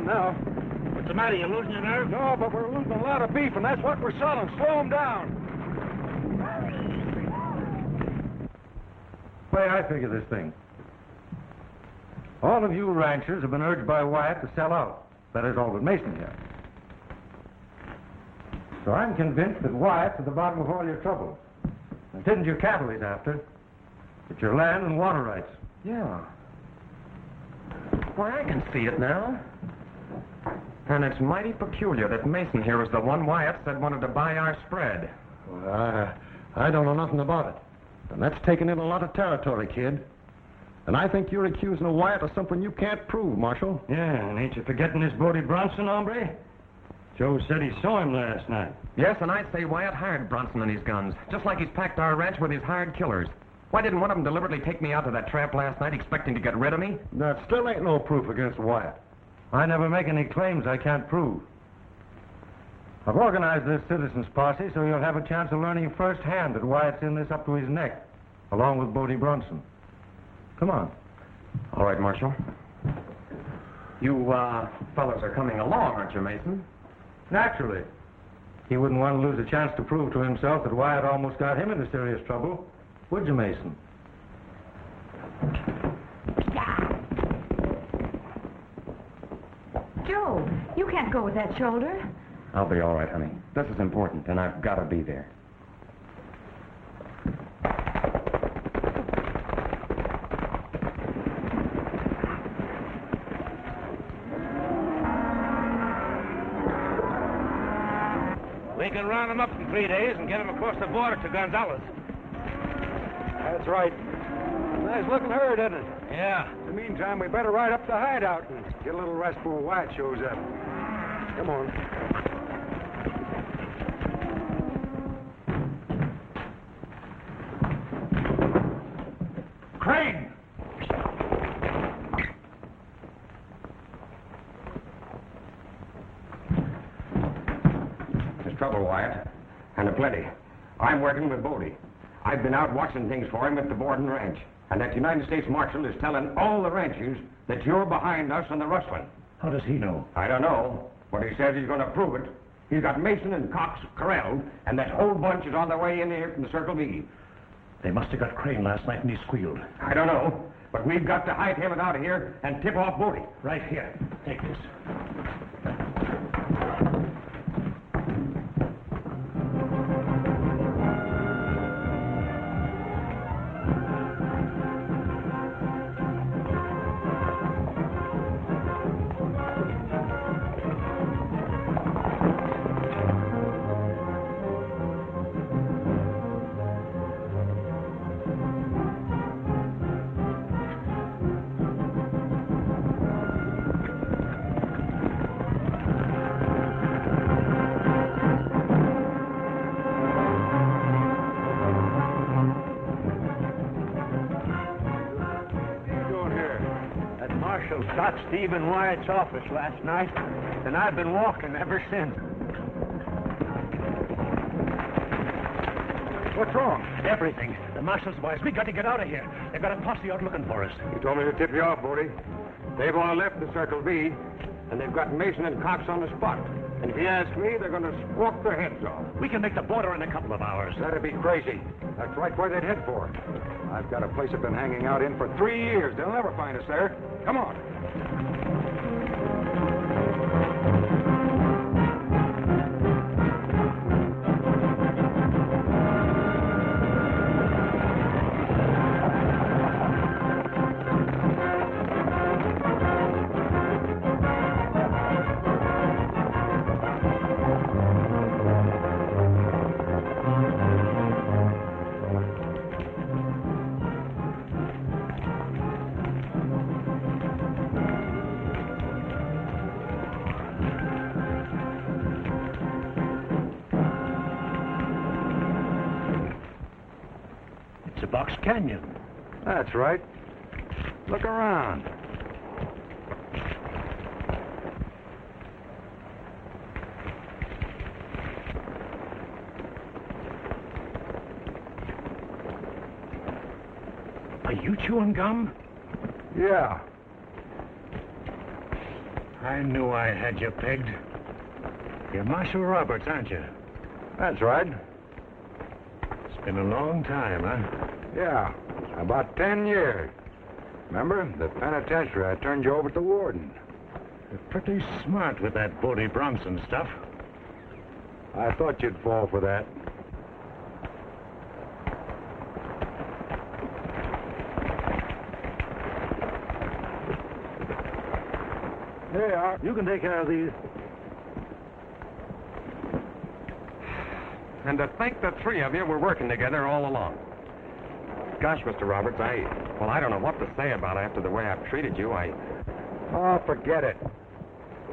Speaker 11: Now.
Speaker 9: What's the matter? You losing your nerve?
Speaker 11: No, but we're losing a lot of beef, and that's what we're selling. Slow them down.
Speaker 1: The way I figure this thing. All of you ranchers have been urged by Wyatt to sell out. That is, all but Mason here. So I'm convinced that Wyatt's at the bottom of all your troubles. It isn't your cattle he's after. It's your land and water rights.
Speaker 3: Yeah. Why, I can see it now. And it's mighty peculiar that Mason here was the one Wyatt said wanted to buy our spread.
Speaker 1: Well, I don't know nothing about it. And that's taking in a lot of territory, kid. And I think you're accusing of Wyatt of something you can't prove, Marshal.
Speaker 11: Yeah, and ain't you forgetting this Bodie Bronson, hombre? Joe said he saw him last night.
Speaker 3: Yes, and I'd say Wyatt hired Bronson and his guns, just like he's packed our ranch with his hired killers. Why didn't one of them deliberately take me out to that trap last night expecting to get rid of me?
Speaker 1: That still ain't no proof against Wyatt. I never make any claims I can't prove. I've organized this citizens posse so you'll have a chance of learning firsthand that Wyatt's in this up to his neck, along with Bodie Bronson. Come on.
Speaker 3: All right, Marshal. You, fellas are coming along, aren't you, Mason?
Speaker 1: Naturally. He wouldn't want to lose a chance to prove to himself that Wyatt almost got him into serious trouble. Would you, Mason?
Speaker 2: Joe, you can't go with that shoulder.
Speaker 3: I'll be all right, honey. This is important, and I've got to be there.
Speaker 9: We can round him up in 3 days and get him across the border to Gonzales.
Speaker 11: That's right. Nice looking herd, isn't it?
Speaker 9: Yeah.
Speaker 11: In the meantime, we better ride up the hideout and get a little rest before Wyatt shows up. Come on.
Speaker 9: Craig!
Speaker 12: There's trouble, Wyatt. And a plenty. I'm working with Bodie.
Speaker 4: I've been out watching things for him at the Borden Ranch. And that United States Marshal is telling all the ranchers that you're behind us on the rustling.
Speaker 6: How does he know?
Speaker 4: I don't know, but he says he's going to prove it. He's got Mason and Cox corralled, and that whole bunch is on their way in here from the Circle B.
Speaker 6: They must have got Crane last night and he squealed.
Speaker 4: I don't know, but we've got to hide him out of here and tip off Bodie.
Speaker 6: Right here. Take this.
Speaker 9: Shot Stephen Wyatt's office last night, and I've been walking ever since.
Speaker 11: What's wrong?
Speaker 6: Everything. The marshal's boys. We got to get out of here. They've got a posse out looking for us.
Speaker 11: You told me to tip you off, Bodie. They've all left the Circle B, and they've got Mason and Cox on the spot. And if you ask me, they're going to squawk their heads off.
Speaker 6: We can make the border in a couple of hours.
Speaker 11: That'd be crazy. That's right where they'd head for. I've got a place I've been hanging out in for 3 years. They'll never find us there. Come on.
Speaker 6: Box Canyon.
Speaker 11: That's right. Look around.
Speaker 6: Are you chewing gum?
Speaker 11: Yeah.
Speaker 6: I knew I had you pegged. You're Marshal Roberts, aren't you?
Speaker 11: That's right.
Speaker 6: It's been a long time, huh?
Speaker 11: Yeah, about 10 years. Remember, the penitentiary, I turned you over to the warden.
Speaker 6: You're pretty smart with that Bodie Bronson stuff.
Speaker 11: I thought you'd fall for that. There you are. You can take care of these.
Speaker 3: And to think the three of you were working together all along. Gosh, Mr. Roberts, I don't know what to say about after the way I've treated you.
Speaker 11: Oh, forget it.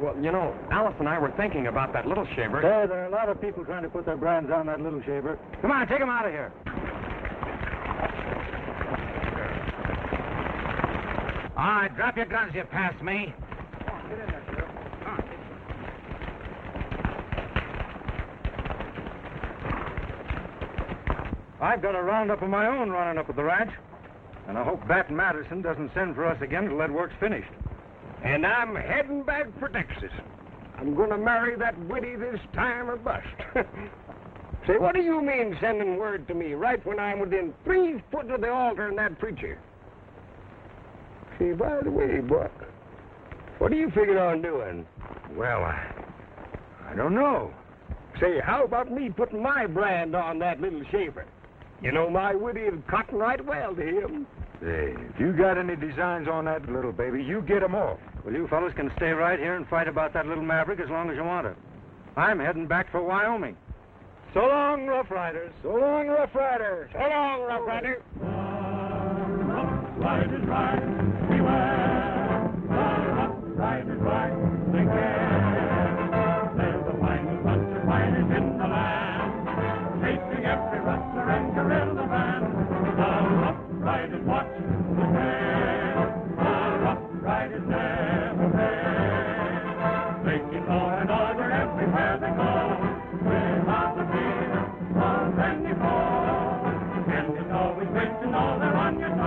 Speaker 3: Well, you know, Alice and I were thinking about that little shaver.
Speaker 11: There are a lot of people trying to put their brands on that little shaver. Come on, take them out of here.
Speaker 9: All right, drop your guns, you pass me.
Speaker 11: Come on, get in there, Sheriff. Come on. I've got a roundup of my own running up at the ranch. And I hope Bat Madison doesn't send for us again until that work's finished.
Speaker 8: And I'm heading back for Texas. I'm going to marry that widdy this time or bust. Say, what do you mean sending word to me right when I'm within 3 foot of the altar and that preacher? Say, by the way, Buck, what do you figure on doing?
Speaker 11: Well, I don't know.
Speaker 8: Say, how about me putting my brand on that little shaver? You know, my widdy would cotton right well to him.
Speaker 11: Hey, if you got any designs on that little baby, you get 'em off. Well, you fellas can stay right here and fight about that little maverick as long as you want to. I'm heading back for Wyoming.
Speaker 8: So long, Rough Riders. So long, Rough Riders. So long, Rough Rider.
Speaker 10: Rough Riders ride, beware. Rough Riders ride, take care. There's a wine bunch of riders in the land, chasing every rustler and guerrilla band. The Rough Riders watch the fair. The Rough Riders never fail. They keep law and order everywhere they go, without the fear of any foe. And always great to know they're on your side.